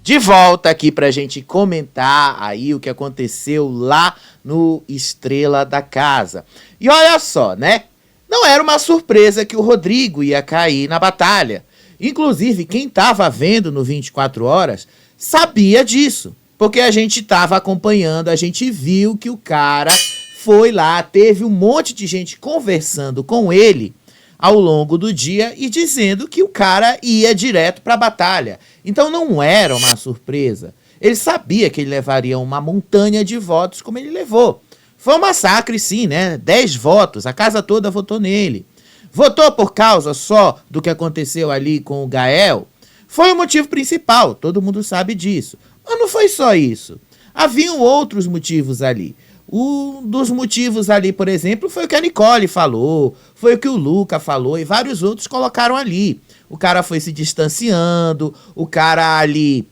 de volta aqui pra gente comentar aí o que aconteceu lá no Estrela da Casa. E olha só, né? Não era uma surpresa que o Rodrigo ia cair na batalha. Inclusive, quem estava vendo no 24 Horas sabia disso. Porque a gente estava acompanhando, a gente viu que o cara foi lá, teve um monte de gente conversando com ele ao longo do dia e dizendo que o cara ia direto para a batalha. Então não era uma surpresa. Ele sabia que ele levaria uma montanha de votos como ele levou. Foi um massacre sim, né? 10 votos, a casa toda votou nele. Votou por causa só do que aconteceu ali com o Gael? Foi o motivo principal, todo mundo sabe disso. Mas não foi só isso. Haviam outros motivos ali. Um dos motivos ali, por exemplo, foi o que a Nicole falou, foi o que o Luca falou e vários outros colocaram ali. O cara foi se distanciando, o cara ali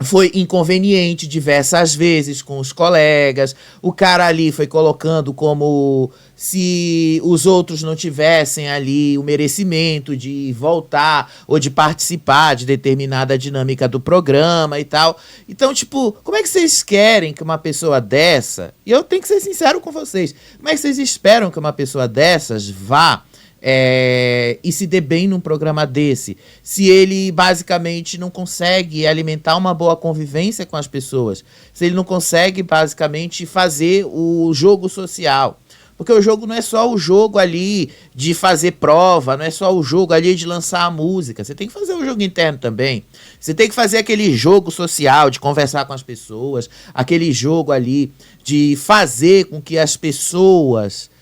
foi inconveniente diversas vezes com os colegas, o cara ali foi colocando como se os outros não tivessem ali o merecimento de voltar ou de participar de determinada dinâmica do programa e tal. Então, tipo, como é que vocês querem que uma pessoa dessa, e eu tenho que ser sincero com vocês, como é que vocês esperam que uma pessoa dessas vá e se dê bem num programa desse, se ele basicamente não consegue alimentar uma boa convivência com as pessoas, se ele não consegue basicamente fazer o jogo social, porque o jogo não é só o jogo ali de fazer prova, não é só o jogo ali de lançar a música, você tem que fazer o jogo interno também, você tem que fazer aquele jogo social de conversar com as pessoas, aquele jogo ali de fazer com que as pessoas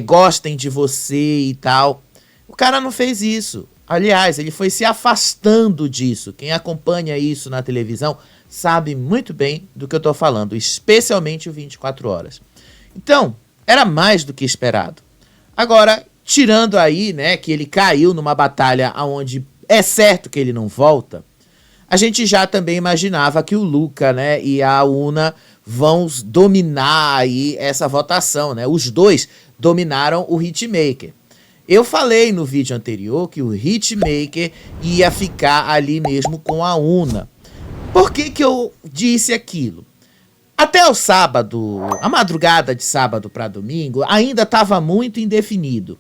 gostem de você e tal. O cara não fez isso. Aliás, ele foi se afastando disso. Quem acompanha isso na televisão sabe muito bem do que eu tô falando, especialmente o 24 Horas. Então, era mais do que esperado. Agora, tirando aí, né, que ele caiu numa batalha onde é certo que ele não volta, a gente já também imaginava que o Luca, né, e a Una vão dominar aí essa votação, né? Os dois dominaram o Hitmaker. Eu falei no vídeo anterior que o Hitmaker ia ficar ali mesmo com a Una. Por que que eu disse aquilo? Até o sábado, a madrugada de sábado para domingo, ainda estava muito indefinido.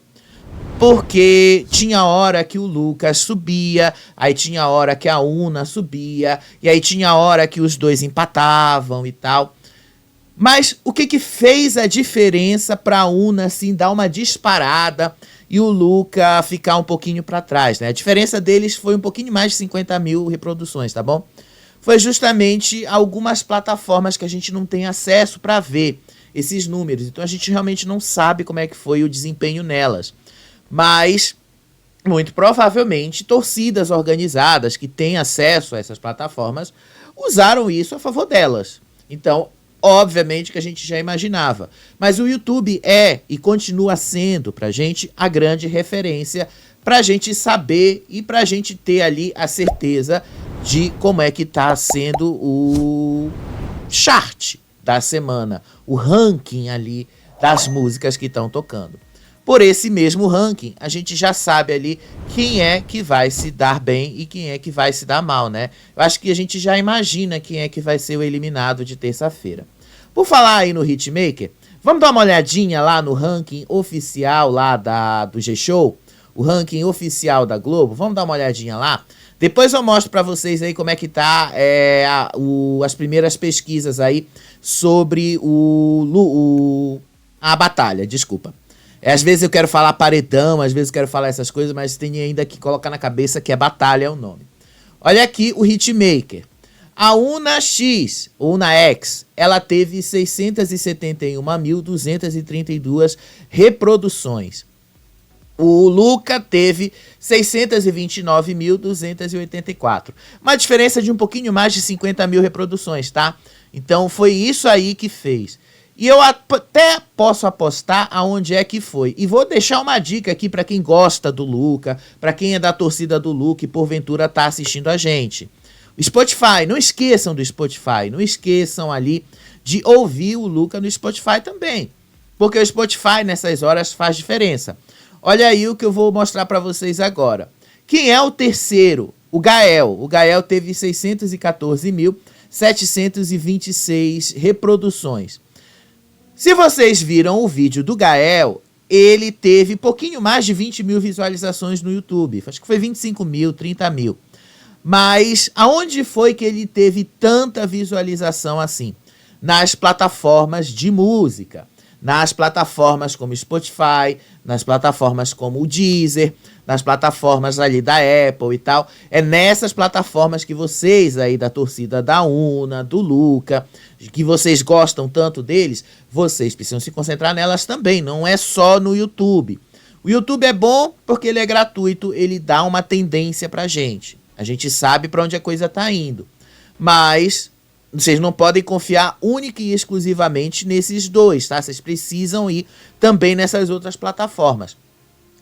Porque tinha hora que o Lucas subia, aí tinha hora que a Una subia, e aí tinha hora que os dois empatavam e tal. Mas o que que fez a diferença para a Una assim, dar uma disparada e o Luca ficar um pouquinho para trás, né? A diferença deles foi um pouquinho mais de 50 mil reproduções, tá bom? Foi justamente algumas plataformas que a gente não tem acesso para ver esses números. Então a gente realmente não sabe como é que foi o desempenho nelas. Mas, muito provavelmente, torcidas organizadas que têm acesso a essas plataformas usaram isso a favor delas. Então, obviamente que a gente já imaginava. Mas o YouTube é e continua sendo pra gente a grande referência pra gente saber e pra gente ter ali a certeza de como é que tá sendo o chart da semana, o ranking ali das músicas que estão tocando. Por esse mesmo ranking, a gente já sabe ali quem é que vai se dar bem e quem é que vai se dar mal, né? Eu acho que a gente já imagina quem é que vai ser o eliminado de terça-feira. Por falar aí no Hitmaker, vamos dar uma olhadinha lá no ranking oficial lá do G-Show, o ranking oficial da Globo, vamos dar uma olhadinha lá? Depois eu mostro pra vocês aí como é que tá as primeiras pesquisas aí sobre a batalha, desculpa. Às vezes eu quero falar paredão, às vezes eu quero falar essas coisas, mas tem ainda que colocar na cabeça que batalha é o nome. Olha aqui o Hitmaker. A Una X, Una X, ela teve 671.232 reproduções. O Luca teve 629.284. Uma diferença de um pouquinho mais de 50 mil reproduções, tá? Então foi isso aí que fez. E eu até posso apostar aonde é que foi. E vou deixar uma dica aqui para quem gosta do Luca, para quem é da torcida do Luca e porventura tá assistindo a gente. O Spotify, não esqueçam do Spotify, não esqueçam ali de ouvir o Luca no Spotify também. Porque o Spotify nessas horas faz diferença. Olha aí o que eu vou mostrar para vocês agora. Quem é o terceiro O Gael teve 614.726 reproduções. Se vocês viram o vídeo do Gael, ele teve pouquinho mais de 20 mil visualizações no YouTube. Acho que foi 25 mil, 30 mil. Mas aonde foi que ele teve tanta visualização assim? Nas plataformas de música. Nas plataformas como Spotify, nas plataformas como o Deezer, nas plataformas ali da Apple e tal. É nessas plataformas que vocês aí da torcida da Una, do Luca, que vocês gostam tanto deles, vocês precisam se concentrar nelas também, não é só no YouTube. O YouTube é bom porque ele é gratuito, ele dá uma tendência pra gente. A gente sabe pra onde a coisa tá indo. Mas vocês não podem confiar única e exclusivamente nesses dois, tá? Vocês precisam ir também nessas outras plataformas.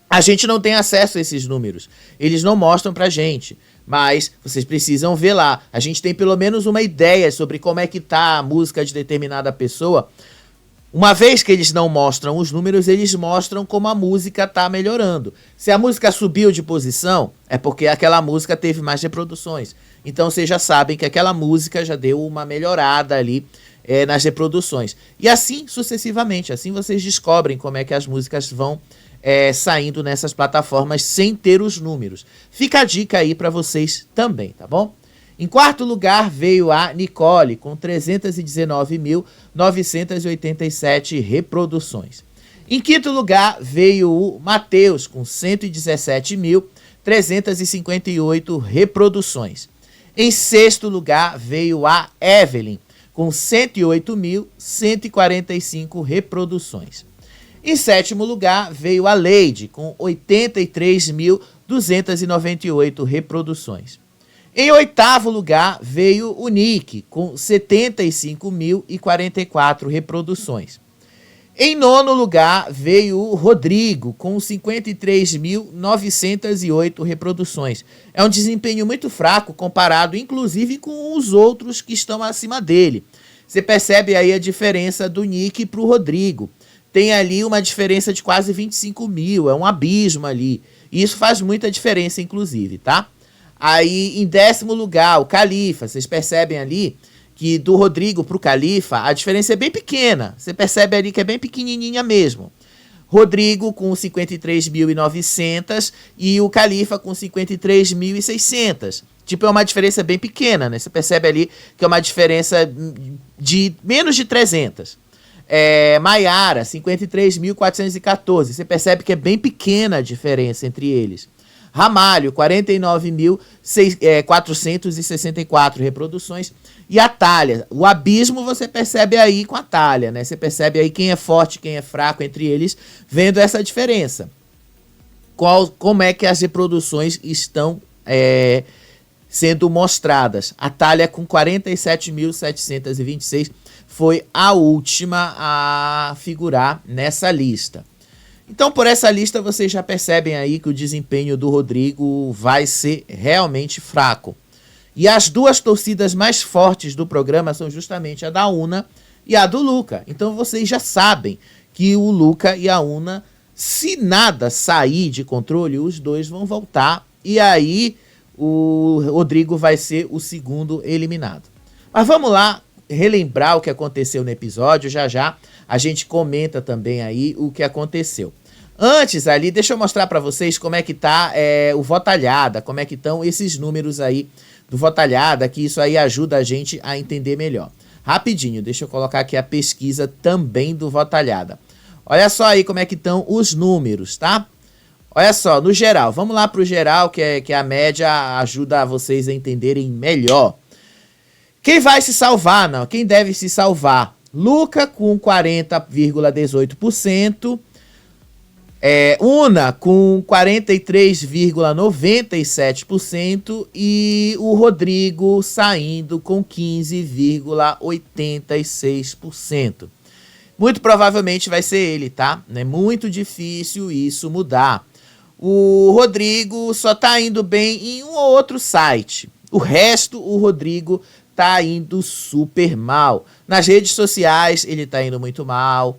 A gente não tem acesso a esses números. Eles não mostram pra gente. Mas vocês precisam ver lá. A gente tem pelo menos uma ideia sobre como é que tá a música de determinada pessoa. Uma vez que eles não mostram os números, eles mostram como a música tá melhorando. Se a música subiu de posição, é porque aquela música teve mais reproduções. Então vocês já sabem que aquela música já deu uma melhorada ali nas reproduções. E assim sucessivamente. Assim vocês descobrem como é que as músicas vão saindo nessas plataformas sem ter os números. Fica a dica aí para vocês também, tá bom? Em quarto lugar veio a Nicole, com 319.987 reproduções. Em quinto lugar veio o Matheus, com 117.358 reproduções. Em sexto lugar veio a Evelyn, com 108.145 reproduções. Em sétimo lugar veio a Leide, com 83.298 reproduções. Em oitavo lugar veio o Nick, com 75.044 reproduções. Em nono lugar veio o Rodrigo, com 53.908 reproduções. É um desempenho muito fraco, comparado inclusive com os outros que estão acima dele. Você percebe aí a diferença do Nick para o Rodrigo. Tem ali uma diferença de quase 25 mil, é um abismo ali. E isso faz muita diferença, inclusive, tá? Aí, em décimo lugar, o Califa. Vocês percebem ali que do Rodrigo pro Califa, a diferença é bem pequena. Você percebe ali que é bem pequenininha mesmo. Rodrigo com 53.900 e o Califa com 53.600. Tipo, é uma diferença bem pequena, né? Você percebe ali que é uma diferença de menos de 300. Maiara, 53.414. Você percebe que é bem pequena a diferença entre eles. Ramalho, 49.464 reproduções. E a Thalia, o abismo você percebe aí com a Thalia, né? Você percebe aí quem é forte, quem é fraco entre eles, vendo essa diferença. Como é que as reproduções estão sendo mostradas? A Thalia com 47.726 foi a última a figurar nessa lista. Então, por essa lista, vocês já percebem aí que o desempenho do Rodrigo vai ser realmente fraco. E as duas torcidas mais fortes do programa são justamente a da Una e a do Luca. Então, vocês já sabem que o Luca e a Una, se nada sair de controle, os dois vão voltar. E aí, o Rodrigo vai ser o segundo eliminado. Mas vamos lá relembrar o que aconteceu no episódio, já a gente comenta também aí o que aconteceu. Antes ali, deixa eu mostrar para vocês como é que tá o Votalhada, como é que estão esses números aí do Votalhada, que isso aí ajuda a gente a entender melhor. Rapidinho, deixa eu colocar aqui a pesquisa também do Votalhada. Olha só aí como é que estão os números, tá? Olha só, no geral, vamos lá pro geral, que a média ajuda vocês a entenderem melhor. Quem vai se salvar, não? Quem deve se salvar? Luca com 40,18%. Una com 43,97% e o Rodrigo saindo com 15,86%. Muito provavelmente vai ser ele, tá? É muito difícil isso mudar. O Rodrigo só tá indo bem em um ou outro site. O resto, o Rodrigo tá indo super mal. Nas redes sociais, ele tá indo muito mal.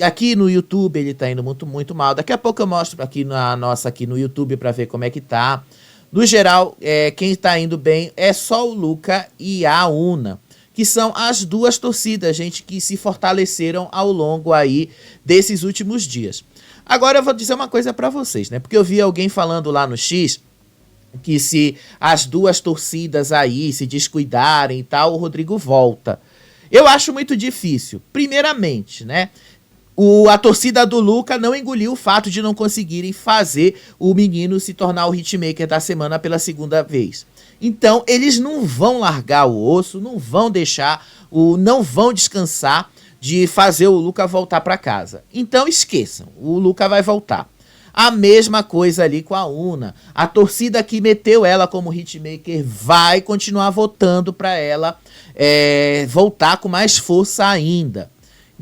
Aqui no YouTube, ele tá indo muito mal. Daqui a pouco eu mostro aqui no YouTube pra ver como é que tá. No geral, quem está indo bem é só o Luca e a Una, que são as duas torcidas, gente, que se fortaleceram ao longo aí desses últimos dias. Agora eu vou dizer uma coisa para vocês, né? Porque eu vi alguém falando lá no X que se as duas torcidas aí se descuidarem e tal, o Rodrigo volta. Eu acho muito difícil. Primeiramente, né? A torcida do Luca não engoliu o fato de não conseguirem fazer o menino se tornar o hitmaker da semana pela segunda vez. Então, eles não vão largar o osso, não vão deixar, não vão descansar de fazer o Luca voltar para casa. Então, esqueçam, o Luca vai voltar. A mesma coisa ali com a Una. A torcida que meteu ela como hitmaker vai continuar votando para ela voltar com mais força ainda.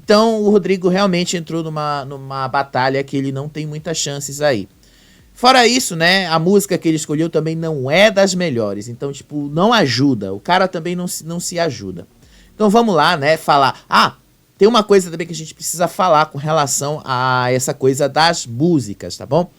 Então, o Rodrigo realmente entrou numa batalha que ele não tem muitas chances aí. Fora isso, né, a música que ele escolheu também não é das melhores. Então, tipo, não ajuda. O cara também não se ajuda. Então, vamos lá, né, falar. Tem uma coisa também que a gente precisa falar com relação a essa coisa das músicas, tá bom?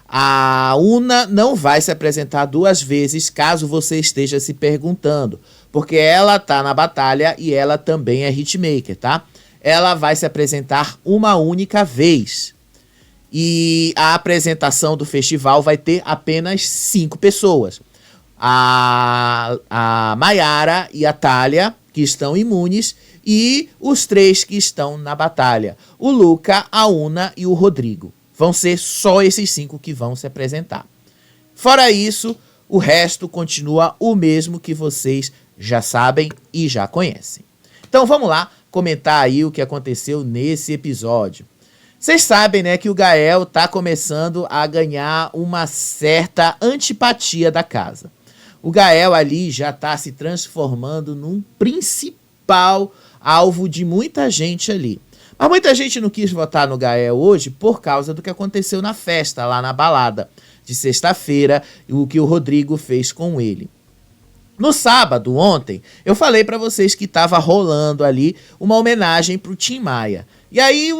A Una não vai se apresentar 2 vezes, caso você esteja se perguntando. Porque ela tá na batalha e ela também é hitmaker, tá? Ela vai se apresentar uma única vez. E a apresentação do festival vai ter apenas 5 pessoas. A Mayara e a Thalia, que estão imunes, e os 3 que estão na batalha. O Luca, a Una e o Rodrigo. Vão ser só esses 5 que vão se apresentar. Fora isso, o resto continua o mesmo que vocês já sabem e já conhecem. Então vamos lá comentar aí o que aconteceu nesse episódio. Vocês sabem, né, que o Gael tá começando a ganhar uma certa antipatia da casa. O Gael ali já tá se transformando num principal alvo de muita gente ali. Mas muita gente não quis votar no Gael hoje por causa do que aconteceu na festa, lá na balada de sexta-feira, e o que o Rodrigo fez com ele. No sábado, ontem, eu falei pra vocês que tava rolando ali uma homenagem pro Tim Maia. E aí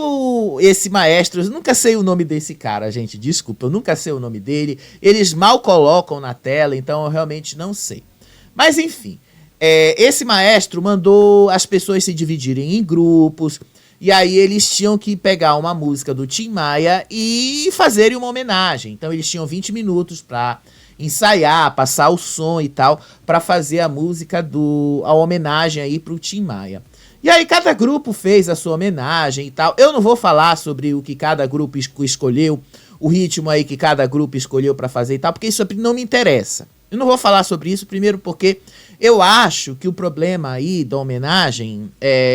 esse maestro, eu nunca sei o nome desse cara, gente, desculpa, eu nunca sei o nome dele. Eles mal colocam na tela, então eu realmente não sei. Mas enfim, esse maestro mandou as pessoas se dividirem em grupos. E aí eles tinham que pegar uma música do Tim Maia e fazerem uma homenagem. Então eles tinham 20 minutos para ensaiar, passar o som e tal, para fazer a música, a homenagem aí pro Tim Maia. E aí cada grupo fez a sua homenagem e tal. Eu não vou falar sobre o que cada grupo escolheu, o ritmo aí que cada grupo escolheu para fazer e tal, porque isso não me interessa. Eu não vou falar sobre isso, primeiro porque eu acho que o problema aí da homenagem,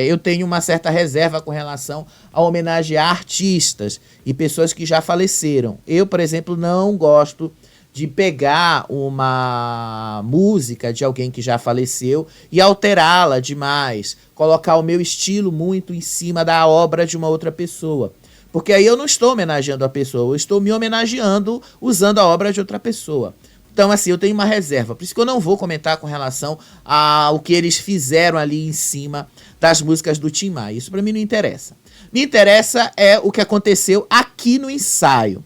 eu tenho uma certa reserva com relação a homenagear artistas e pessoas que já faleceram. Eu, por exemplo, não gosto de pegar uma música de alguém que já faleceu e alterá-la demais, colocar o meu estilo muito em cima da obra de uma outra pessoa. Porque aí eu não estou homenageando a pessoa, eu estou me homenageando usando a obra de outra pessoa. Então, assim, eu tenho uma reserva. Por isso que eu não vou comentar com relação ao que eles fizeram ali em cima das músicas do Tim Maia. Isso pra mim não interessa. Me interessa o que aconteceu aqui no ensaio.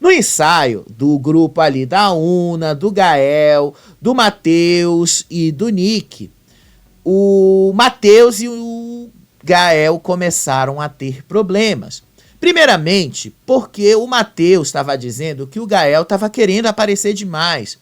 No ensaio do grupo ali da Una, do Gael, do Matheus e do Nick, o Matheus e o Gael começaram a ter problemas. Primeiramente, porque o Matheus estava dizendo que o Gael estava querendo aparecer demais.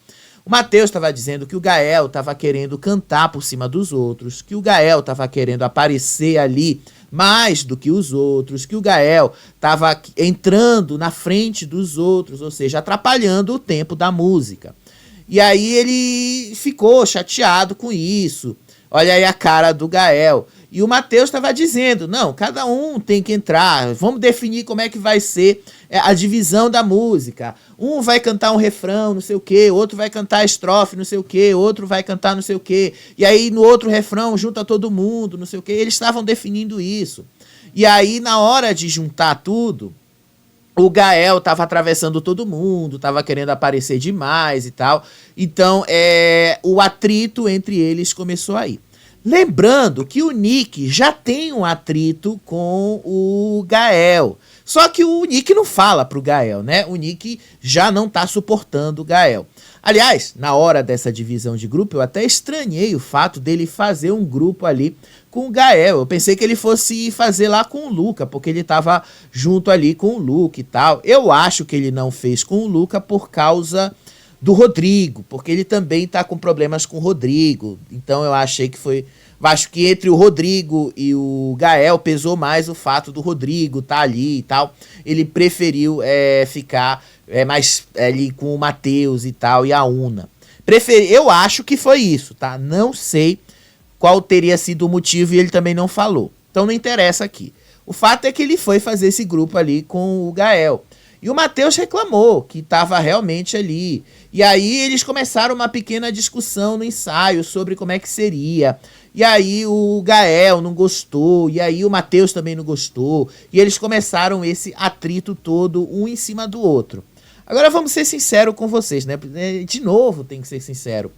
O Matheus estava dizendo que o Gael estava querendo cantar por cima dos outros, que o Gael estava querendo aparecer ali mais do que os outros, que o Gael estava entrando na frente dos outros, ou seja, atrapalhando o tempo da música. E aí ele ficou chateado com isso. Olha aí a cara do Gael. E o Matheus estava dizendo, não, cada um tem que entrar, vamos definir como é que vai ser a divisão da música. Um vai cantar um refrão, não sei o quê, outro vai cantar a estrofe, não sei o quê, outro vai cantar não sei o quê. E aí no outro refrão junta todo mundo, não sei o quê. Eles estavam definindo isso. E aí na hora de juntar tudo, o Gael estava atravessando todo mundo, estava querendo aparecer demais e tal. Então o atrito entre eles começou aí. Lembrando que o Nick já tem um atrito com o Gael. Só que o Nick não fala pro Gael, né? O Nick já não tá suportando o Gael. Aliás, na hora dessa divisão de grupo, eu até estranhei o fato dele fazer um grupo ali com o Gael. Eu pensei que ele fosse fazer lá com o Luca, porque ele tava junto ali com o Luca e tal. Eu acho que ele não fez com o Luca por causa do Rodrigo, porque ele também tá com problemas com o Rodrigo. Então eu achei que foi... Acho que entre o Rodrigo e o Gael pesou mais o fato do Rodrigo tá ali e tal. Ele preferiu ficar mais ali com o Matheus e tal, e a Una. Eu acho que foi isso, tá? Não sei qual teria sido o motivo e ele também não falou. Então não interessa aqui. O fato é que ele foi fazer esse grupo ali com o Gael. E o Matheus reclamou que estava realmente ali. E aí eles começaram uma pequena discussão no ensaio sobre como é que seria. E aí o Gael não gostou, e aí o Matheus também não gostou. E eles começaram esse atrito todo, um em cima do outro. Agora vamos ser sinceros com vocês, né? De novo tem que ser sincero.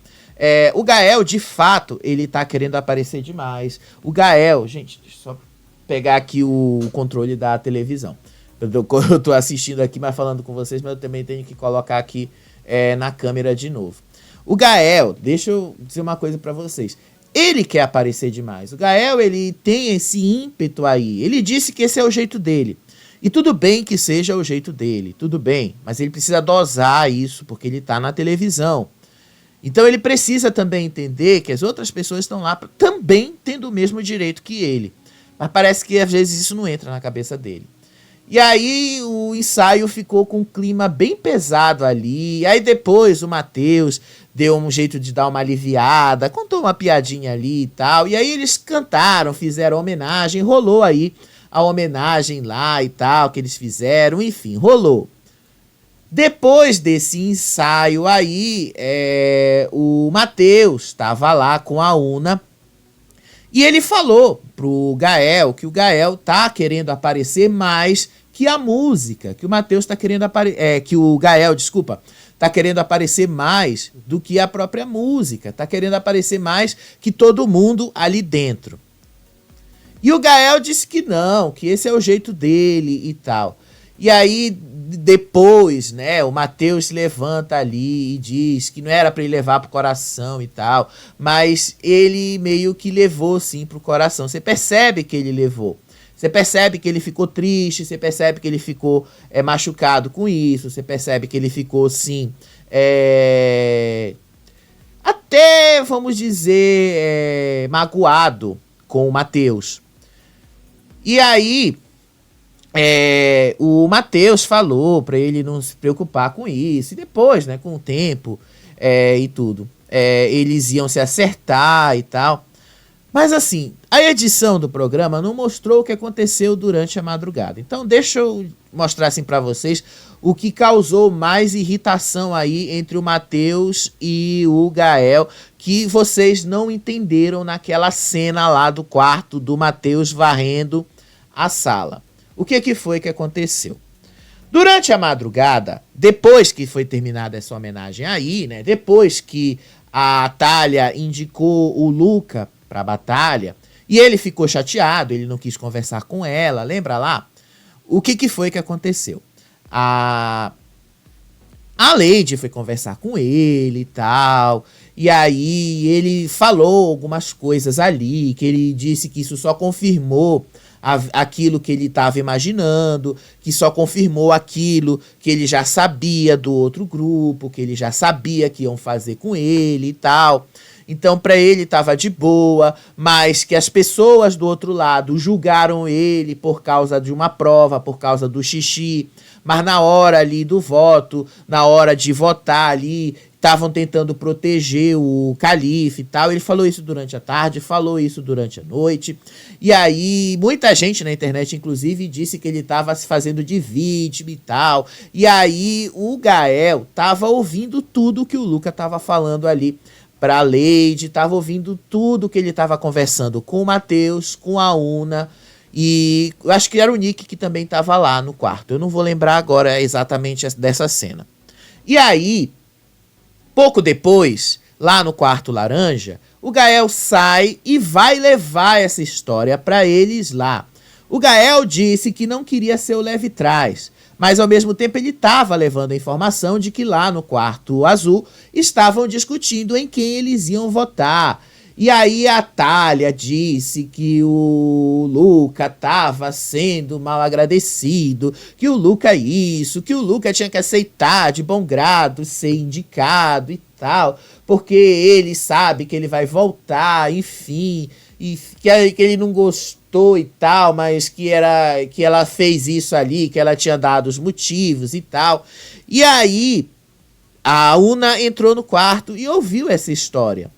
O Gael, de fato, ele tá querendo aparecer demais. O Gael, gente, deixa eu só pegar aqui o controle da televisão. Eu tô assistindo aqui, mas falando com vocês, mas eu também tenho que colocar aqui na câmera de novo. O Gael, deixa eu dizer uma coisa pra vocês. Ele quer aparecer demais. O Gael, ele tem esse ímpeto aí. Ele disse que esse é o jeito dele. E tudo bem que seja o jeito dele, tudo bem. Mas ele precisa dosar isso, porque ele tá na televisão. Então ele precisa também entender que as outras pessoas estão lá também tendo o mesmo direito que ele. Mas parece que às vezes isso não entra na cabeça dele. E aí o ensaio ficou com um clima bem pesado ali. E aí depois o Matheus deu um jeito de dar uma aliviada, contou uma piadinha ali e tal. E aí eles cantaram, fizeram homenagem, rolou aí a homenagem lá e tal, que eles fizeram, enfim, rolou. Depois desse ensaio aí, o Matheus estava lá com a Una. E ele falou pro Gael que o Gael tá querendo aparecer mais que a música, que o Matheus tá querendo aparecer, que o Gael, desculpa, tá querendo aparecer mais do que a própria música, tá querendo aparecer mais que todo mundo ali dentro. E o Gael disse que não, que esse é o jeito dele e tal. E aí depois, né, o Matheus se levanta ali e diz que não era pra ele levar pro coração e tal, mas ele meio que levou sim pro coração. Você percebe que ele levou. Você percebe que ele ficou triste, você percebe que ele ficou machucado com isso, você percebe que ele ficou, sim, até, vamos dizer, magoado com o Matheus. E aí, o Matheus falou pra ele não se preocupar com isso, e depois, né, com o tempo e tudo, eles iam se acertar e tal. Mas assim, a edição do programa não mostrou o que aconteceu durante a madrugada. Então deixa eu mostrar assim pra vocês o que causou mais irritação aí entre o Matheus e o Gael, que vocês não entenderam naquela cena lá do quarto do Matheus varrendo a sala. O que foi que aconteceu? Durante a madrugada, depois que foi terminada essa homenagem aí, né? Depois que a Thalia indicou o Luca pra batalha, e ele ficou chateado, ele não quis conversar com ela, lembra lá? O que foi que aconteceu? A Lady foi conversar com ele e tal, e aí ele falou algumas coisas ali, que ele disse que isso só confirmou aquilo que ele estava imaginando, que só confirmou aquilo que ele já sabia do outro grupo, que ele já sabia que iam fazer com ele e tal. Então, para ele estava de boa, mas que as pessoas do outro lado julgaram ele por causa de uma prova, por causa do xixi, mas na hora ali do voto, na hora de votar ali, estavam tentando proteger o calife e tal. Ele falou isso durante a tarde, falou isso durante a noite. E aí, muita gente na internet, inclusive, disse que ele estava se fazendo de vítima e tal. E aí, o Gael estava ouvindo tudo que o Luca estava falando ali pra Lady, tava ouvindo tudo que ele tava conversando com o Matheus, com a Una, e eu acho que era o Nick que também tava lá no quarto. Eu não vou lembrar agora exatamente dessa cena. E aí, pouco depois, lá no quarto laranja, o Gael sai e vai levar essa história pra eles lá. O Gael disse que não queria ser o leve-trás, mas ao mesmo tempo ele estava levando a informação de que lá no quarto azul estavam discutindo em quem eles iam votar. E aí a Thalia disse que o Luca estava sendo mal agradecido, que o Luca isso, que o Luca tinha que aceitar de bom grado ser indicado e tal, porque ele sabe que ele vai voltar, enfim, e que ele não gostou e tal, mas que ela fez isso ali, que ela tinha dado os motivos e tal. E aí a Una entrou no quarto e ouviu essa história.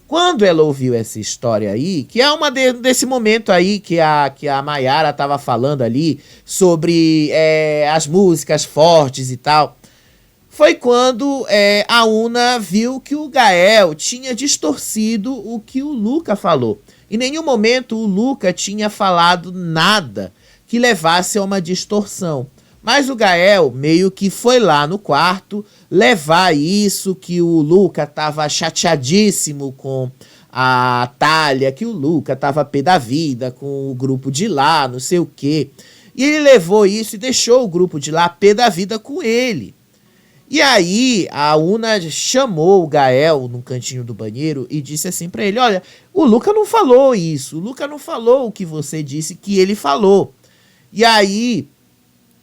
Quando ela ouviu essa história aí, que é uma desse momento aí que a Mayara estava falando ali sobre as músicas fortes e tal, foi quando a Una viu que o Gael tinha distorcido o que o Luca falou. Em nenhum momento o Luca tinha falado nada que levasse a uma distorção. Mas o Gael meio que foi lá no quarto levar isso, que o Luca estava chateadíssimo com a Thalia, que o Luca estava pé da vida com o grupo de lá, não sei o quê. E ele levou isso e deixou o grupo de lá pé da vida com ele. E aí a Una chamou o Gael no cantinho do banheiro e disse assim pra ele: olha, o Luca não falou isso, o Luca não falou o que você disse que ele falou. E aí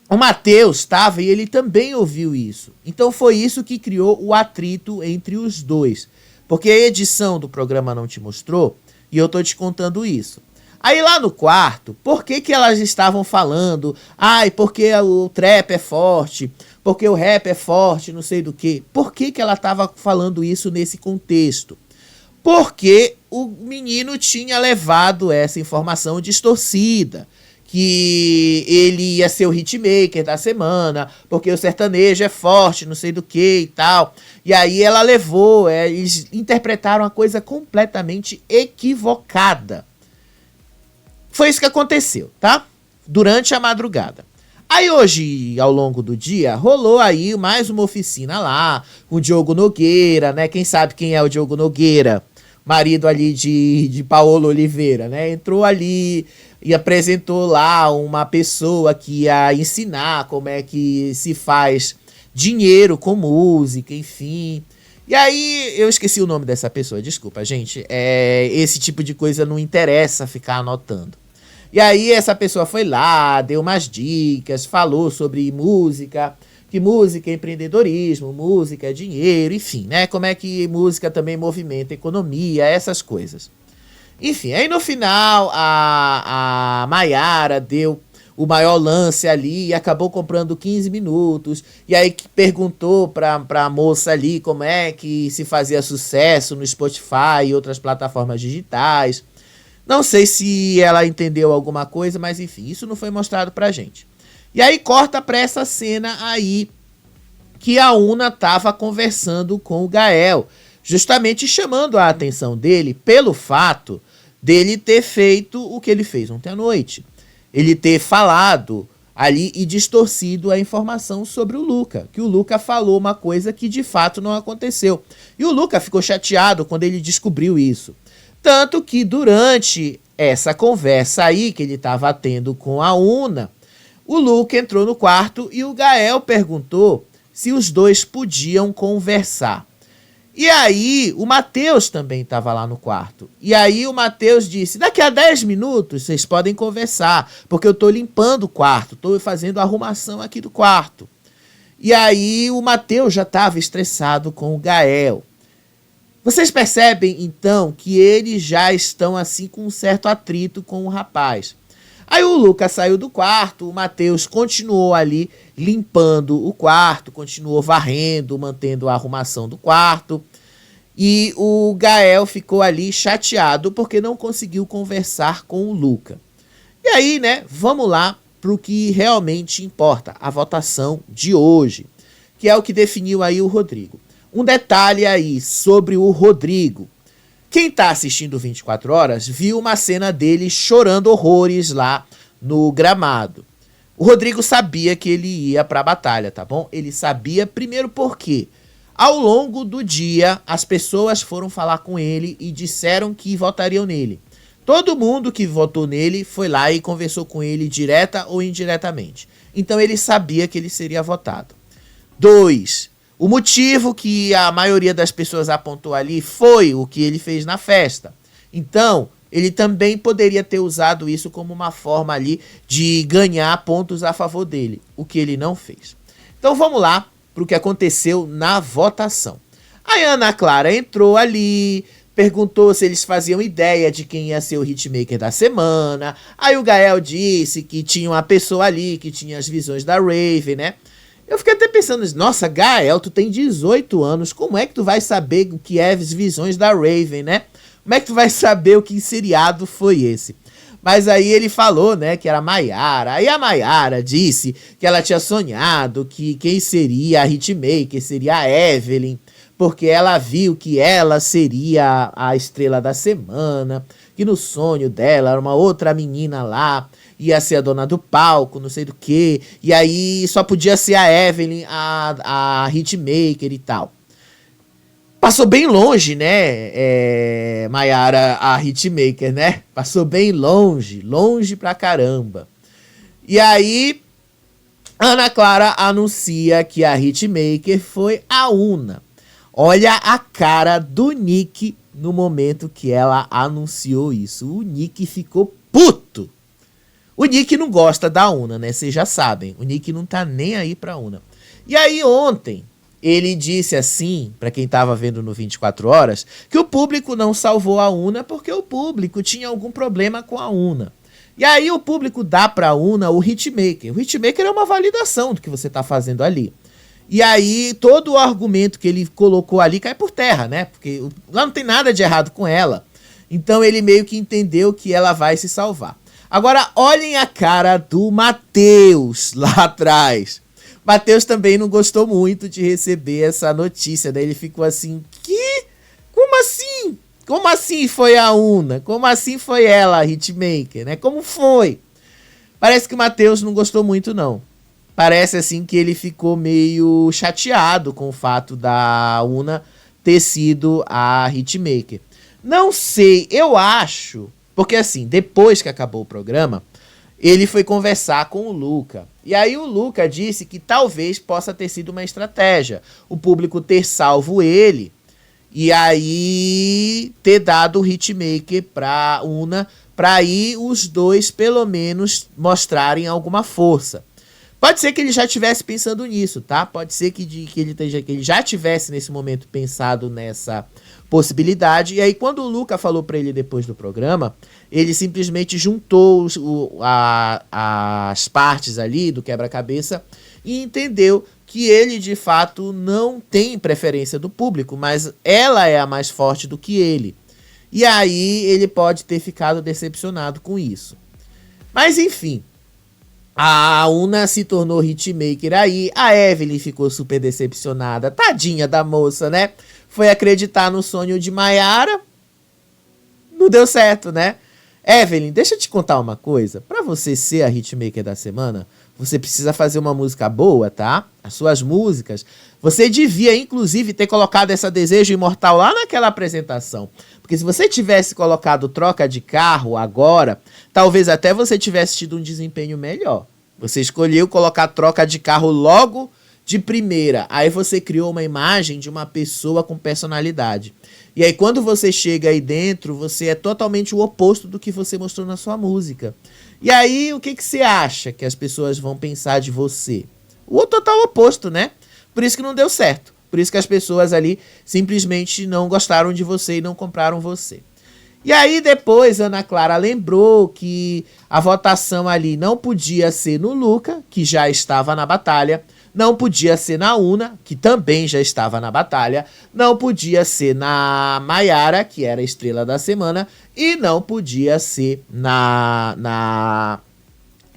o Matheus estava e ele também ouviu isso. Então foi isso que criou o atrito entre os dois. Porque a edição do programa não te mostrou e eu tô te contando isso. Aí lá no quarto, por que elas estavam falando? Ai, porque o trap é forte, porque o rap é forte, não sei do que. Por que ela estava falando isso nesse contexto? Porque o menino tinha levado essa informação distorcida. Que ele ia ser o hitmaker da semana, porque o sertanejo é forte, não sei do que e tal. E aí ela levou, eles interpretaram a coisa completamente equivocada. Foi isso que aconteceu, tá? Durante a madrugada. Aí hoje, ao longo do dia, rolou aí mais uma oficina lá, com o Diogo Nogueira, né? Quem sabe quem é o Diogo Nogueira? Marido ali de Paola Oliveira, né? Entrou ali e apresentou lá uma pessoa que ia ensinar como é que se faz dinheiro com música, enfim. E aí, eu esqueci o nome dessa pessoa, desculpa, gente. Esse tipo de coisa não interessa ficar anotando. E aí, essa pessoa foi lá, deu umas dicas, falou sobre música, que música é empreendedorismo, música é dinheiro, enfim, né? Como é que música também movimenta a economia, essas coisas. Enfim, aí no final a Mayara deu o maior lance ali e acabou comprando 15 minutos. E aí perguntou pra moça ali como é que se fazia sucesso no Spotify e outras plataformas digitais. Não sei se ela entendeu alguma coisa, mas enfim, isso não foi mostrado pra gente. E aí corta pra essa cena aí que a Una tava conversando com o Gael, justamente chamando a atenção dele pelo fato dele ter feito o que ele fez ontem à noite. Ele ter falado ali e distorcido a informação sobre o Luca, que o Luca falou uma coisa que de fato não aconteceu. E o Luca ficou chateado quando ele descobriu isso. Tanto que durante essa conversa aí que ele estava tendo com a Una, o Luca entrou no quarto e o Gael perguntou se os dois podiam conversar. E aí, o Matheus também estava lá no quarto. E aí o Matheus disse, daqui a 10 minutos vocês podem conversar, porque eu estou limpando o quarto, estou fazendo a arrumação aqui do quarto. E aí o Matheus já estava estressado com o Gael. Vocês percebem, então, que eles já estão assim com um certo atrito com o rapaz. Aí o Lucas saiu do quarto, o Matheus continuou ali limpando o quarto, continuou varrendo, mantendo a arrumação do quarto. E o Gael ficou ali chateado porque não conseguiu conversar com o Luca. E aí, né, vamos lá para o que realmente importa, a votação de hoje, que é o que definiu aí o Rodrigo. Um detalhe aí sobre o Rodrigo. Quem está assistindo 24 horas viu uma cena dele chorando horrores lá no gramado. O Rodrigo sabia que ele ia para a batalha, tá bom? Ele sabia primeiro porque ao longo do dia as pessoas foram falar com ele e disseram que votariam nele. Todo mundo que votou nele foi lá e conversou com ele direta ou indiretamente. Então ele sabia que ele seria votado. 2. O motivo que a maioria das pessoas apontou ali foi o que ele fez na festa. Então, ele também poderia ter usado isso como uma forma ali de ganhar pontos a favor dele, o que ele não fez. Então vamos lá para o que aconteceu na votação. A Ana Clara entrou ali, perguntou se eles faziam ideia de quem ia ser o hitmaker da semana. Aí o Gael disse que tinha uma pessoa ali que tinha as visões da Raven, né? Eu fiquei até pensando, nossa, Gael, tu tem 18 anos, como é que tu vai saber o que é as visões da Raven, né? Como é que tu vai saber o que seriado foi esse? Mas aí ele falou, né, que era a Mayara. Aí a Mayara disse que ela tinha sonhado que quem seria a hitmaker seria a Evelyn, porque ela viu que ela seria a estrela da semana, que no sonho dela era uma outra menina lá, ia ser a dona do palco, não sei do que, e aí só podia ser a Evelyn, a hitmaker e tal. Passou bem longe, né, Mayara, a hitmaker, né? Passou bem longe, longe pra caramba. E aí, Ana Clara anuncia que a hitmaker foi a Una. Olha a cara do Nick no momento que ela anunciou isso. O Nick ficou puto. O Nick não gosta da Una, né? Vocês já sabem. O Nick não tá nem aí pra Una. E aí ontem, ele disse assim, pra quem tava vendo no 24 Horas, que o público não salvou a Una porque o público tinha algum problema com a Una. E aí o público dá pra Una o hitmaker. O hitmaker é uma validação do que você tá fazendo ali. E aí todo o argumento que ele colocou ali cai por terra, né? Porque lá não tem nada de errado com ela. Então ele meio que entendeu que ela vai se salvar. Agora olhem a cara do Matheus lá atrás. Matheus também não gostou muito de receber essa notícia, né? Ele ficou assim, que? Como assim? Como assim foi a Una? Como assim foi ela, a hitmaker, né? Como foi? Parece que o Matheus não gostou muito, não. Parece assim que ele ficou meio chateado com o fato da Una ter sido a hitmaker. Não sei, eu acho, porque assim, depois que acabou o programa, ele foi conversar com o Luca. E aí o Luca disse que talvez possa ter sido uma estratégia. O público ter salvo ele e aí ter dado o hitmaker pra Una, pra aí os dois pelo menos mostrarem alguma força. Pode ser que ele já estivesse pensando nisso, tá? Pode ser que ele já tivesse nesse momento pensado nessa possibilidade. E aí quando o Luca falou pra ele depois do programa, ele simplesmente juntou as partes ali do quebra-cabeça e entendeu que ele de fato não tem preferência do público, mas ela é a mais forte do que ele. E aí ele pode ter ficado decepcionado com isso. Mas enfim, a Una se tornou hitmaker aí, a Evelyn ficou super decepcionada, tadinha da moça, né? Foi acreditar no sonho de Mayara, não deu certo, né? Evelyn, deixa eu te contar uma coisa, pra você ser a hitmaker da semana, você precisa fazer uma música boa, tá? As suas músicas, você devia inclusive ter colocado essa Desejo Imortal lá naquela apresentação, porque se você tivesse colocado Troca de Carro agora, talvez até você tivesse tido um desempenho melhor. Você escolheu colocar Troca de Carro logo de primeira, aí você criou uma imagem de uma pessoa com personalidade. E aí quando você chega aí dentro, você é totalmente o oposto do que você mostrou na sua música. E aí o que você acha que as pessoas vão pensar de você? O total oposto, né? Por isso que não deu certo. Por isso que as pessoas ali simplesmente não gostaram de você e não compraram você. E aí depois Ana Clara lembrou que a votação ali não podia ser no Luca, que já estava na batalha, não podia ser na Una, que também já estava na batalha, não podia ser na Mayara, que era a estrela da semana, e não podia ser na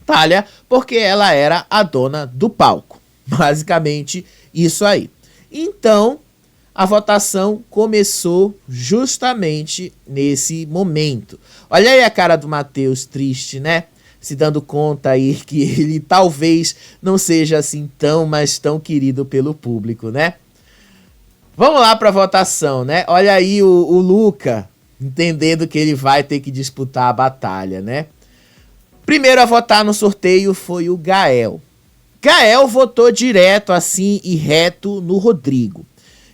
Thalia, porque ela era a dona do palco. Basicamente isso aí. Então, a votação começou justamente nesse momento. Olha aí a cara do Matheus triste, né? Se dando conta aí que ele talvez não seja assim tão, mas tão querido pelo público, né? Vamos lá para a votação, né? Olha aí o Luca entendendo que ele vai ter que disputar a batalha, né? Primeiro a votar no sorteio foi o Gael. Gael votou direto, assim, e reto no Rodrigo.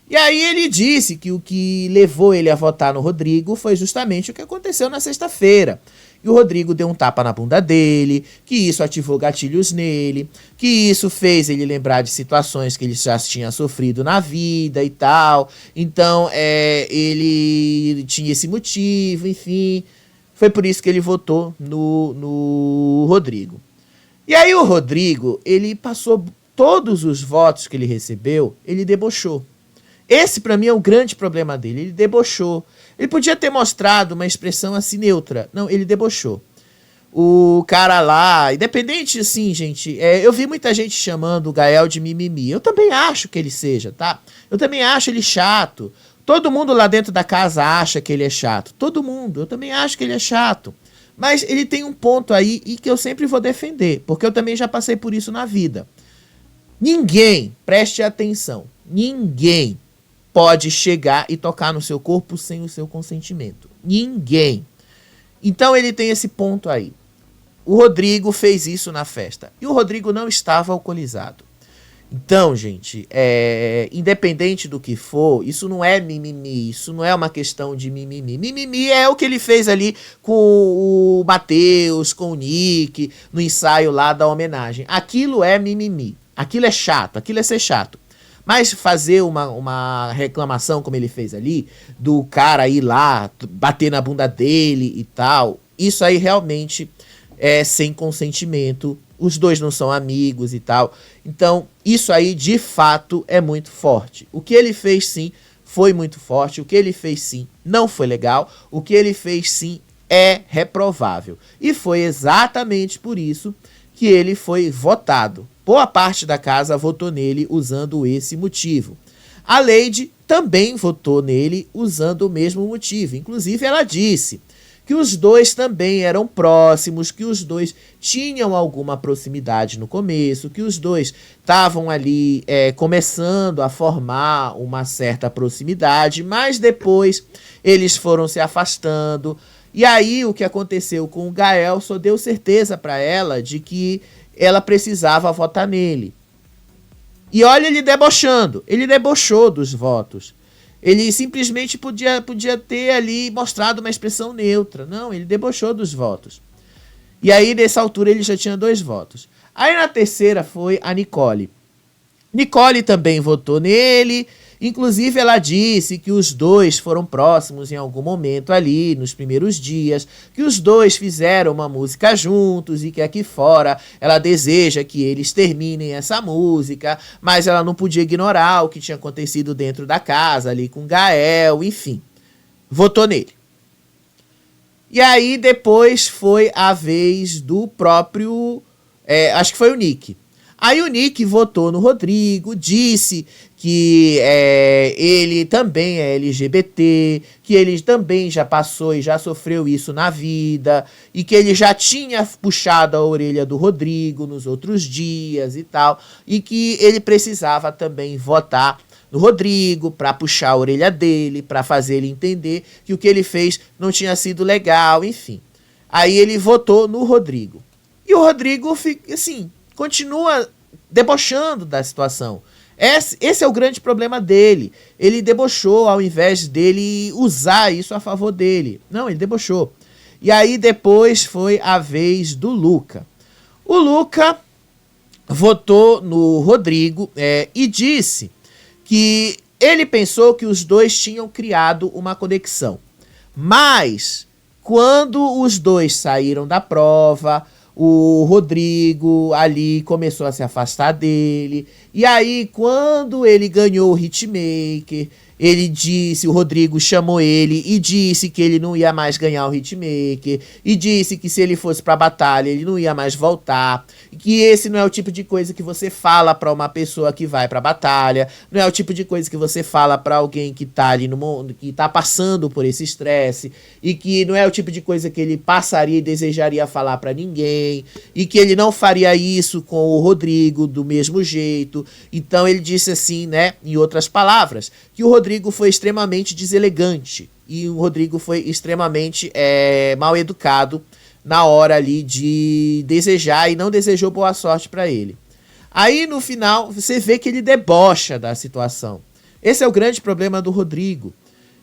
E aí ele disse que o que levou ele a votar no Rodrigo foi justamente o que aconteceu na sexta-feira. E o Rodrigo deu um tapa na bunda dele, que isso ativou gatilhos nele, que isso fez ele lembrar de situações que ele já tinha sofrido na vida e tal. Então, ele tinha esse motivo, enfim. Foi por isso que ele votou no Rodrigo. E aí o Rodrigo, ele passou todos os votos que ele recebeu, ele debochou. Esse, pra mim, é o grande problema dele. Ele debochou. Ele podia ter mostrado uma expressão assim neutra. Não, ele debochou. O cara lá, independente assim, gente, eu vi muita gente chamando o Gael de mimimi. Eu também acho que ele seja, tá? Eu também acho ele chato. Todo mundo lá dentro da casa acha que ele é chato. Todo mundo. Eu também acho que ele é chato. Mas ele tem um ponto aí e que eu sempre vou defender. Porque eu também já passei por isso na vida. Ninguém, preste atenção, ninguém pode chegar e tocar no seu corpo sem o seu consentimento. Ninguém. Então ele tem esse ponto aí. O Rodrigo fez isso na festa. E o Rodrigo não estava alcoolizado. Então, gente, independente do que for, isso não é mimimi, isso não é uma questão de mimimi. Mimimi é o que ele fez ali com o Matheus, com o Nick, no ensaio lá da homenagem. Aquilo é mimimi. Aquilo é chato, aquilo é ser chato. Mas fazer uma reclamação como ele fez ali, do cara ir lá, bater na bunda dele e tal, isso aí realmente é sem consentimento. Os dois não são amigos e tal. Então, isso aí de fato é muito forte. O que ele fez sim foi muito forte. O que ele fez sim não foi legal. O que ele fez sim é reprovável. E foi exatamente por isso que ele foi votado. Boa parte da casa votou nele usando esse motivo. A Lady também votou nele usando o mesmo motivo. Inclusive, ela disse que os dois também eram próximos, que os dois tinham alguma proximidade no começo, que os dois estavam ali começando a formar uma certa proximidade, mas depois eles foram se afastando. E aí o que aconteceu com o Gael só deu certeza para ela de que ela precisava votar nele. E olha ele debochando, ele debochou dos votos. Ele simplesmente podia ter ali mostrado uma expressão neutra. Não, ele debochou dos votos. E aí, nessa altura, ele já tinha 2 votos. Aí, na terceira, foi a Nicole. Nicole também votou nele. Inclusive, ela disse que os dois foram próximos em algum momento ali, nos primeiros dias, que os dois fizeram uma música juntos e que aqui fora ela deseja que eles terminem essa música, mas ela não podia ignorar o que tinha acontecido dentro da casa ali com Gael, enfim. Votou nele. E aí, depois foi a vez do próprio, acho que foi o Nick. Aí o Nick votou no Rodrigo, disse que ele também é LGBT, que ele também já passou e já sofreu isso na vida, e que ele já tinha puxado a orelha do Rodrigo nos outros dias e tal, e que ele precisava também votar no Rodrigo para puxar a orelha dele, para fazer ele entender que o que ele fez não tinha sido legal, enfim. Aí ele votou no Rodrigo. E o Rodrigo, assim, continua debochando da situação. Esse é o grande problema dele. Ele debochou ao invés dele usar isso a favor dele. Não, ele debochou. E aí depois foi a vez do Luca. O Luca votou no Rodrigo e disse que ele pensou que os dois tinham criado uma conexão. Mas, quando os dois saíram da prova, o Rodrigo ali começou a se afastar dele. E aí, quando ele ganhou o Hitmaker, ele disse, o Rodrigo chamou ele e disse que ele não ia mais ganhar o Hitmaker. E disse que se ele fosse pra batalha, ele não ia mais voltar. E que esse não é o tipo de coisa que você fala pra uma pessoa que vai pra batalha. Não é o tipo de coisa que você fala pra alguém que tá ali no mundo, que tá passando por esse estresse. E que não é o tipo de coisa que ele passaria e desejaria falar pra ninguém. E que ele não faria isso com o Rodrigo do mesmo jeito. Então ele disse assim, né, em outras palavras, que o Rodrigo Rodrigo foi extremamente deselegante e o Rodrigo foi extremamente mal educado na hora ali de desejar e não desejou boa sorte para ele. Aí no final você vê que ele debocha da situação. Esse é o grande problema do Rodrigo.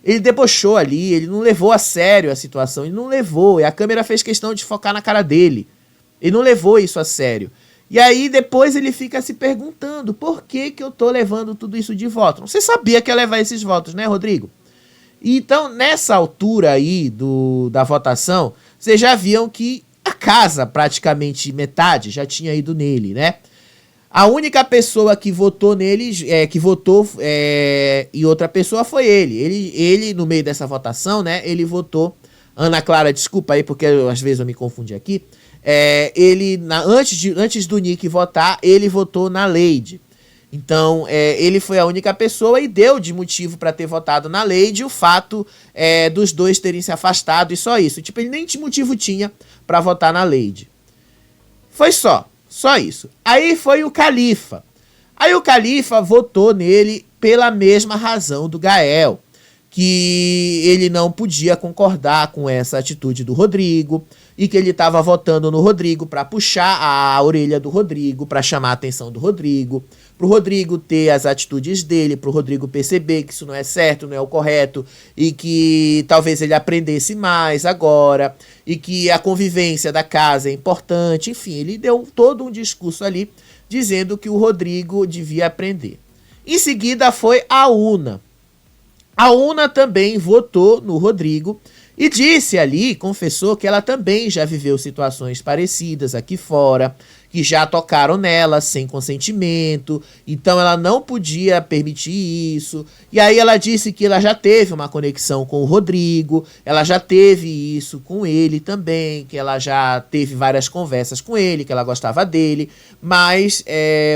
Ele debochou ali, ele não levou a sério a situação, ele não levou, e a câmera fez questão de focar na cara dele. Ele não levou isso a sério. E aí depois ele fica se perguntando, por que que eu tô levando tudo isso de voto? Você sabia que ia levar esses votos, né, Rodrigo? Então, nessa altura aí da votação, vocês já viam que a casa, praticamente metade, já tinha ido nele, né? A única pessoa que votou nele, e outra pessoa foi ele. Ele, no meio dessa votação, né, ele votou... Ana Clara, desculpa aí, porque às vezes eu me confundi aqui. Antes do Nick votar, ele votou na Lady. Então, ele foi a única pessoa e deu de motivo para ter votado na Lady o fato dos dois terem se afastado e só isso. Tipo, ele nem de motivo tinha para votar na Lady. Foi só isso. Aí foi o Califa. Aí o Califa votou nele pela mesma razão do Gael, que ele não podia concordar com essa atitude do Rodrigo e que ele estava votando no Rodrigo para puxar a orelha do Rodrigo, para chamar a atenção do Rodrigo, para o Rodrigo ter as atitudes dele, para o Rodrigo perceber que isso não é certo, não é o correto e que talvez ele aprendesse mais agora e que a convivência da casa é importante. Enfim, ele deu todo um discurso ali dizendo que o Rodrigo devia aprender. Em seguida foi a Una. A Una também votou no Rodrigo e disse ali, confessou que ela também já viveu situações parecidas aqui fora, que já tocaram nela sem consentimento, então ela não podia permitir isso. E aí ela disse que ela já teve uma conexão com o Rodrigo, ela já teve isso com ele também, que ela já teve várias conversas com ele, que ela gostava dele, mas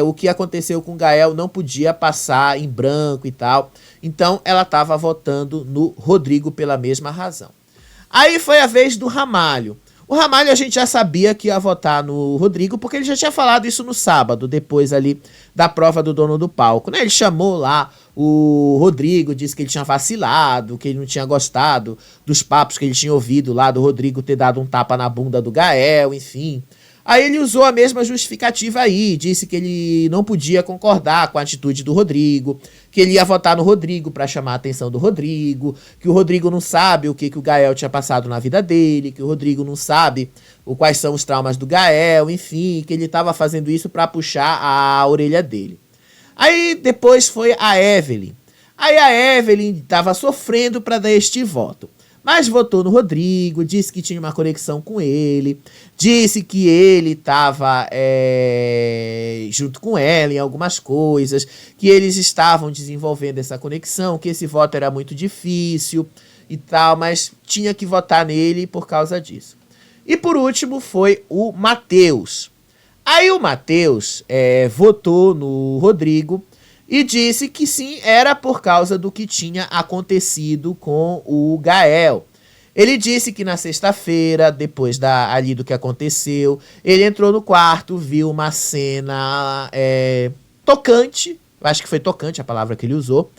o que aconteceu com o Gael não podia passar em branco e tal. Então ela estava votando no Rodrigo pela mesma razão. Aí foi a vez do Ramalho. O Ramalho a gente já sabia que ia votar no Rodrigo, porque ele já tinha falado isso no sábado, depois ali da prova do dono do palco, né? Ele chamou lá o Rodrigo, disse que ele tinha vacilado, que ele não tinha gostado dos papos que ele tinha ouvido lá do Rodrigo ter dado um tapa na bunda do Gael, enfim. Aí ele usou a mesma justificativa aí, disse que ele não podia concordar com a atitude do Rodrigo, que ele ia votar no Rodrigo para chamar a atenção do Rodrigo, que o Rodrigo não sabe o que o Gael tinha passado na vida dele, que o Rodrigo não sabe quais são os traumas do Gael, enfim, que ele estava fazendo isso para puxar a orelha dele. Aí depois foi a Evelyn. Aí a Evelyn estava sofrendo para dar este voto. Mas votou no Rodrigo, disse que tinha uma conexão com ele, disse que ele estava junto com ela em algumas coisas, que eles estavam desenvolvendo essa conexão, que esse voto era muito difícil e tal, mas tinha que votar nele por causa disso. E por último foi o Matheus. Aí o Matheus votou no Rodrigo e disse que sim, era por causa do que tinha acontecido com o Gael. Ele disse que na sexta-feira, depois ali do que aconteceu, ele entrou no quarto, viu uma cena tocante, acho que foi tocante a palavra que ele usou,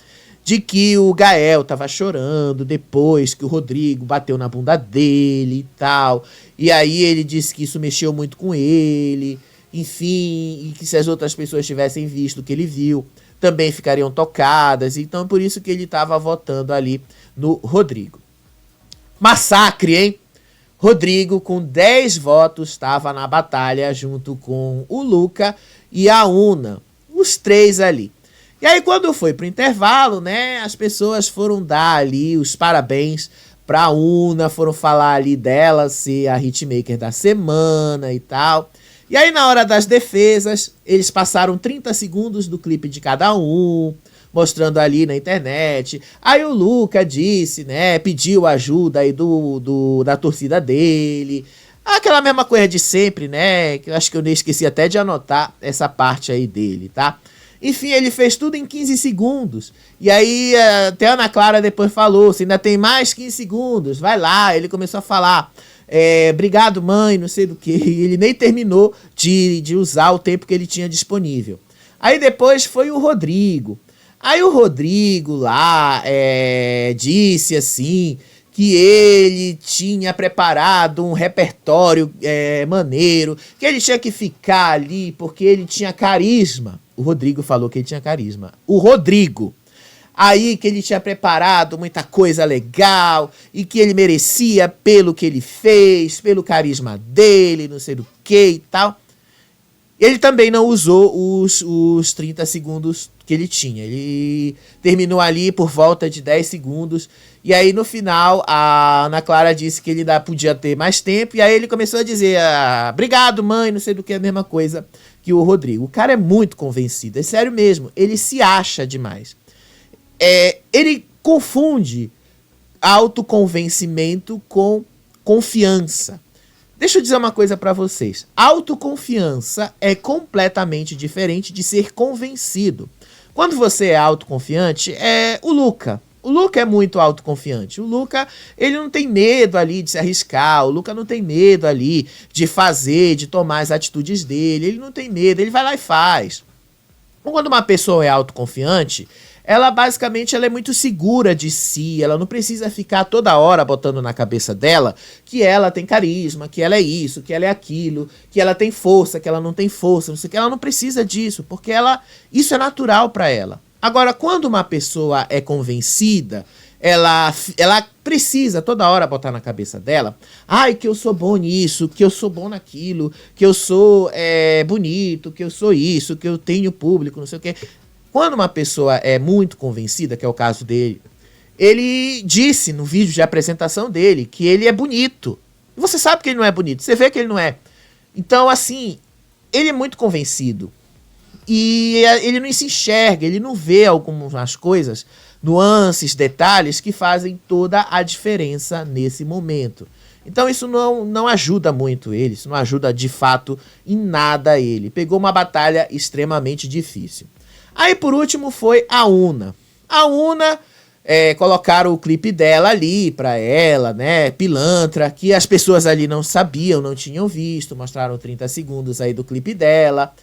de que o Gael tava chorando depois que o Rodrigo bateu na bunda dele e tal. E aí ele disse que isso mexeu muito com ele, enfim, e que se as outras pessoas tivessem visto o que ele viu, também ficariam tocadas, então por isso que ele estava votando ali no Rodrigo. Massacre, hein? Rodrigo, com 10 votos, estava na batalha junto com o Luca e a Una, os três ali. E aí quando foi pro intervalo, né, as pessoas foram dar ali os parabéns pra Una, foram falar ali dela ser a hitmaker da semana e tal. E aí, na hora das defesas, eles passaram 30 segundos do clipe de cada um, mostrando ali na internet. Aí o Luca disse, né, pediu ajuda aí da torcida dele. Aquela mesma coisa de sempre, né, que eu acho que eu nem esqueci até de anotar essa parte aí dele, tá? Enfim, ele fez tudo em 15 segundos. E aí, até a Ana Clara depois falou, se ainda tem mais 15 segundos, vai lá. Ele começou a falar... obrigado, mãe, não sei do que. Ele nem terminou de usar o tempo que ele tinha disponível. Aí depois foi o Rodrigo. Aí o Rodrigo lá disse assim que ele tinha preparado um repertório maneiro, que ele tinha que ficar ali porque ele tinha carisma. O Rodrigo falou que ele tinha carisma. O Rodrigo. Aí que ele tinha preparado muita coisa legal e que ele merecia pelo que ele fez, pelo carisma dele, não sei do que e tal. Ele também não usou os 30 segundos que ele tinha. Ele terminou ali por volta de 10 segundos. E aí no final a Ana Clara disse que ele ainda podia ter mais tempo. E aí ele começou a dizer, obrigado mãe, não sei do que, a mesma coisa que o Rodrigo. O cara é muito convencido, é sério mesmo. Ele se acha demais. Ele confunde autoconvencimento com confiança. Deixa eu dizer uma coisa pra vocês. Autoconfiança é completamente diferente de ser convencido. Quando você é autoconfiante, o Luca. O Luca é muito autoconfiante. O Luca, ele não tem medo ali de se arriscar. O Luca não tem medo ali de fazer, de tomar as atitudes dele. Ele não tem medo, ele vai lá e faz. Quando uma pessoa é autoconfiante, ela basicamente ela é muito segura de si, ela não precisa ficar toda hora botando na cabeça dela que ela tem carisma, que ela é isso, que ela é aquilo, que ela tem força, que ela não tem força, não sei o que, ela não precisa disso, porque isso é natural para ela. Agora, quando uma pessoa é convencida, ela precisa toda hora botar na cabeça dela, que eu sou bom nisso, que eu sou bom naquilo, que eu sou bonito, que eu sou isso, que eu tenho público, não sei o que. Quando uma pessoa é muito convencida, que é o caso dele, ele disse no vídeo de apresentação dele que ele é bonito. E você sabe que ele não é bonito, você vê que ele não é. Então, assim, ele é muito convencido. E ele não se enxerga, ele não vê algumas coisas, nuances, detalhes que fazem toda a diferença nesse momento. Então isso não ajuda muito ele, isso não ajuda de fato em nada ele. Pegou uma batalha extremamente difícil. Aí por último foi a Una. A Una, colocaram o clipe dela ali pra ela, né, pilantra, que as pessoas ali não sabiam, não tinham visto, mostraram 30 segundos aí do clipe dela.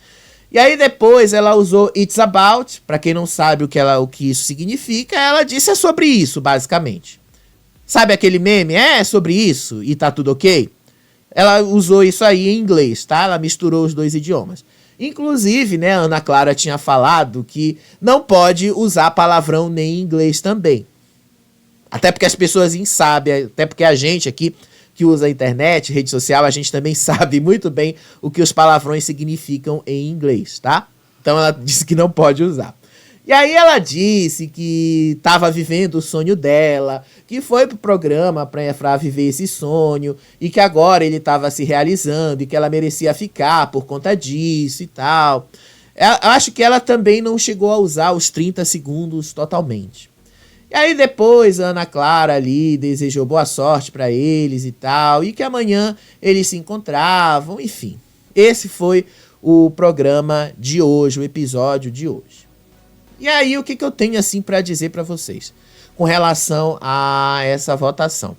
E aí depois ela usou It's About, pra quem não sabe o que isso significa, ela disse sobre isso, basicamente. Sabe aquele meme? É sobre isso e tá tudo ok? Ela usou isso aí em inglês, tá? Ela misturou os dois idiomas. Inclusive, né, a Ana Clara tinha falado que não pode usar palavrão nem em inglês também. Até porque as pessoas sabem, até porque a gente aqui que usa a internet, rede social, a gente também sabe muito bem o que os palavrões significam em inglês, tá? Então ela disse que não pode usar. E aí ela disse que estava vivendo o sonho dela, que foi pro programa para viver esse sonho, e que agora ele estava se realizando, e que ela merecia ficar por conta disso e tal. Eu acho que ela também não chegou a usar os 30 segundos totalmente. E aí depois a Ana Clara ali desejou boa sorte para eles e tal, e que amanhã eles se encontravam, enfim. Esse foi o programa de hoje, o episódio de hoje. E aí, o que eu tenho assim para dizer para vocês com relação a essa votação?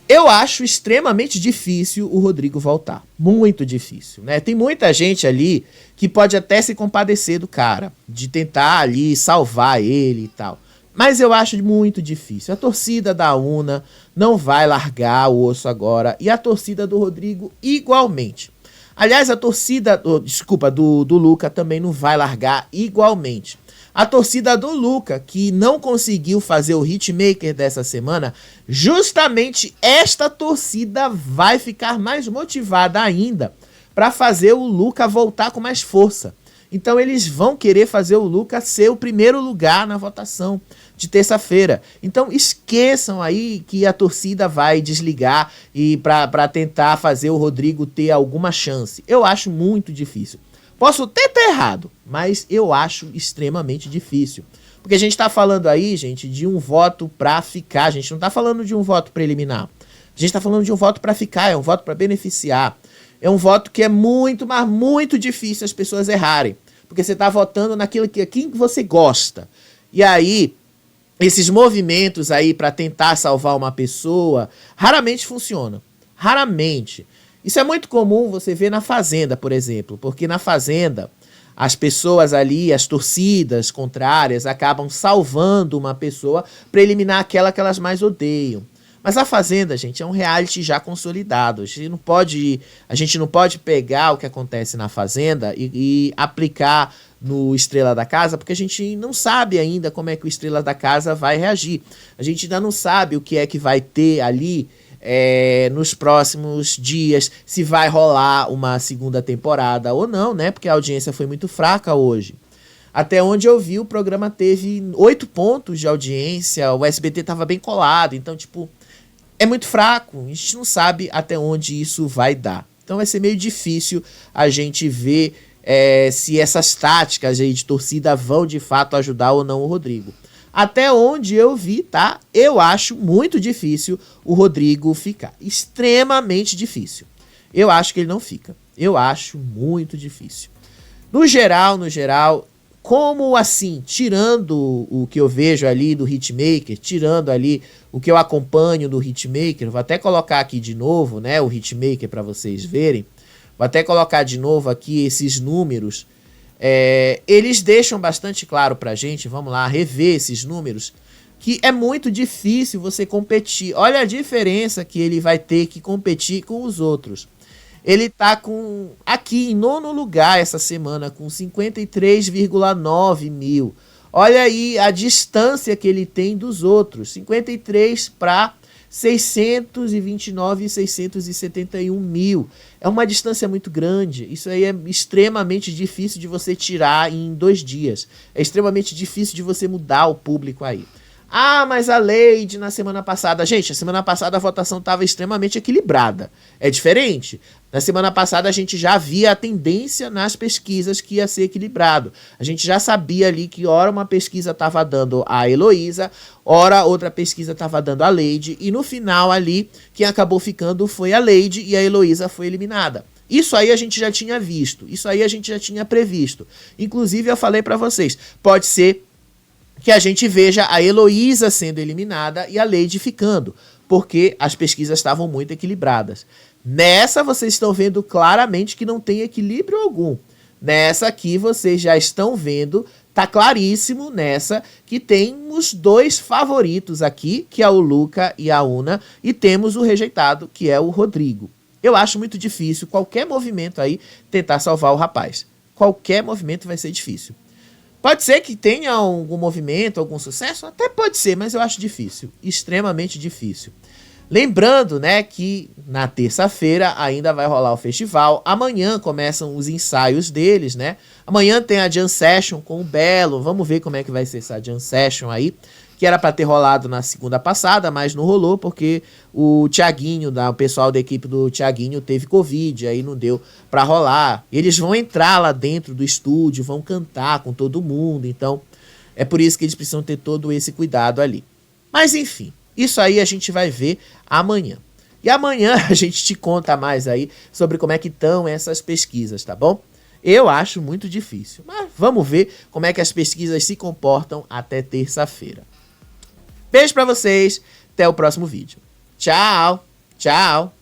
Eu acho extremamente difícil o Rodrigo voltar. Muito difícil, né? Tem muita gente ali que pode até se compadecer do cara, de tentar ali salvar ele e tal. Mas eu acho muito difícil. A torcida da Una não vai largar o osso agora e a torcida do Rodrigo igualmente. Aliás, a torcida do Luca também não vai largar igualmente. A torcida do Luca, que não conseguiu fazer o hitmaker dessa semana, justamente esta torcida vai ficar mais motivada ainda para fazer o Luca voltar com mais força. Então eles vão querer fazer o Luca ser o primeiro lugar na votação de terça-feira. Então esqueçam aí que a torcida vai desligar e para tentar fazer o Rodrigo ter alguma chance. Eu acho muito difícil. Posso até estar errado, mas eu acho extremamente difícil. Porque a gente está falando aí, gente, de um voto para ficar. A gente não está falando de um voto preliminar. A gente está falando de um voto para ficar, é um voto para beneficiar. É um voto que é muito, mas muito difícil as pessoas errarem. Porque você está votando naquilo que quem você gosta. E aí, esses movimentos aí para tentar salvar uma pessoa, raramente funcionam. Raramente. Isso é muito comum você ver na Fazenda, por exemplo. Porque na Fazenda, as pessoas ali, as torcidas contrárias, acabam salvando uma pessoa para eliminar aquela que elas mais odeiam. Mas a Fazenda, gente, é um reality já consolidado. A gente não pode pegar o que acontece na Fazenda e aplicar no Estrela da Casa, porque a gente não sabe ainda como é que o Estrela da Casa vai reagir. A gente ainda não sabe o que é que vai ter ali nos próximos dias, se vai rolar uma segunda temporada ou não, né? Porque a audiência foi muito fraca hoje. Até onde eu vi, o programa teve 8 pontos de audiência, o SBT estava bem colado, então, tipo, é muito fraco, a gente não sabe até onde isso vai dar. Então vai ser meio difícil a gente ver se essas táticas aí de torcida vão de fato ajudar ou não o Rodrigo. Até onde eu vi, tá? Eu acho muito difícil o Rodrigo ficar. Extremamente difícil. Eu acho que ele não fica. Eu acho muito difícil. No geral, como assim, tirando o que eu vejo ali do Hitmaker, tirando ali o que eu acompanho do Hitmaker, vou até colocar aqui de novo, né, o Hitmaker para vocês verem, vou até colocar de novo aqui esses números, eles deixam bastante claro pra gente, vamos lá, rever esses números, que é muito difícil você competir. Olha a diferença que ele vai ter que competir com os outros. Ele tá aqui em 9º lugar essa semana, com 53,9 mil. Olha aí a distância que ele tem dos outros. 53 para 629 e 671 mil. É uma distância muito grande. Isso aí é extremamente difícil de você tirar em 2 dias. É extremamente difícil de você mudar o público aí. Ah, mas a Leide na semana passada... Gente, a semana passada a votação estava extremamente equilibrada. É diferente. Na semana passada a gente já via a tendência nas pesquisas que ia ser equilibrado. A gente já sabia ali que ora uma pesquisa estava dando a Heloísa, ora outra pesquisa estava dando a Leide, e no final ali, quem acabou ficando foi a Leide e a Heloísa foi eliminada. Isso aí a gente já tinha visto, isso aí a gente já tinha previsto. Inclusive eu falei para vocês, pode ser que a gente veja a Heloísa sendo eliminada e a Leide ficando, porque as pesquisas estavam muito equilibradas. Nessa vocês estão vendo claramente que não tem equilíbrio algum. Nessa aqui vocês já estão vendo, tá claríssimo nessa, que temos 2 favoritos aqui, que é o Luca e a Una, e temos o rejeitado, que é o Rodrigo. Eu acho muito difícil qualquer movimento aí tentar salvar o rapaz. Qualquer movimento vai ser difícil. Pode ser que tenha algum movimento, algum sucesso? Até pode ser, mas eu acho difícil. Extremamente difícil. Lembrando, né, que na terça-feira ainda vai rolar o festival. Amanhã começam os ensaios deles, né? Amanhã tem a Jam Session com o Belo. Vamos ver como é que vai ser essa Jam Session aí. Que era para ter rolado na segunda passada, mas não rolou porque o Thiaguinho, o pessoal da equipe do Thiaguinho teve Covid, aí não deu para rolar. Eles vão entrar lá dentro do estúdio, vão cantar com todo mundo, então é por isso que eles precisam ter todo esse cuidado ali. Mas enfim, isso aí a gente vai ver amanhã. E amanhã a gente te conta mais aí sobre como é que estão essas pesquisas, tá bom? Eu acho muito difícil, mas vamos ver como é que as pesquisas se comportam até terça-feira. Beijo pra vocês, até o próximo vídeo. Tchau, tchau.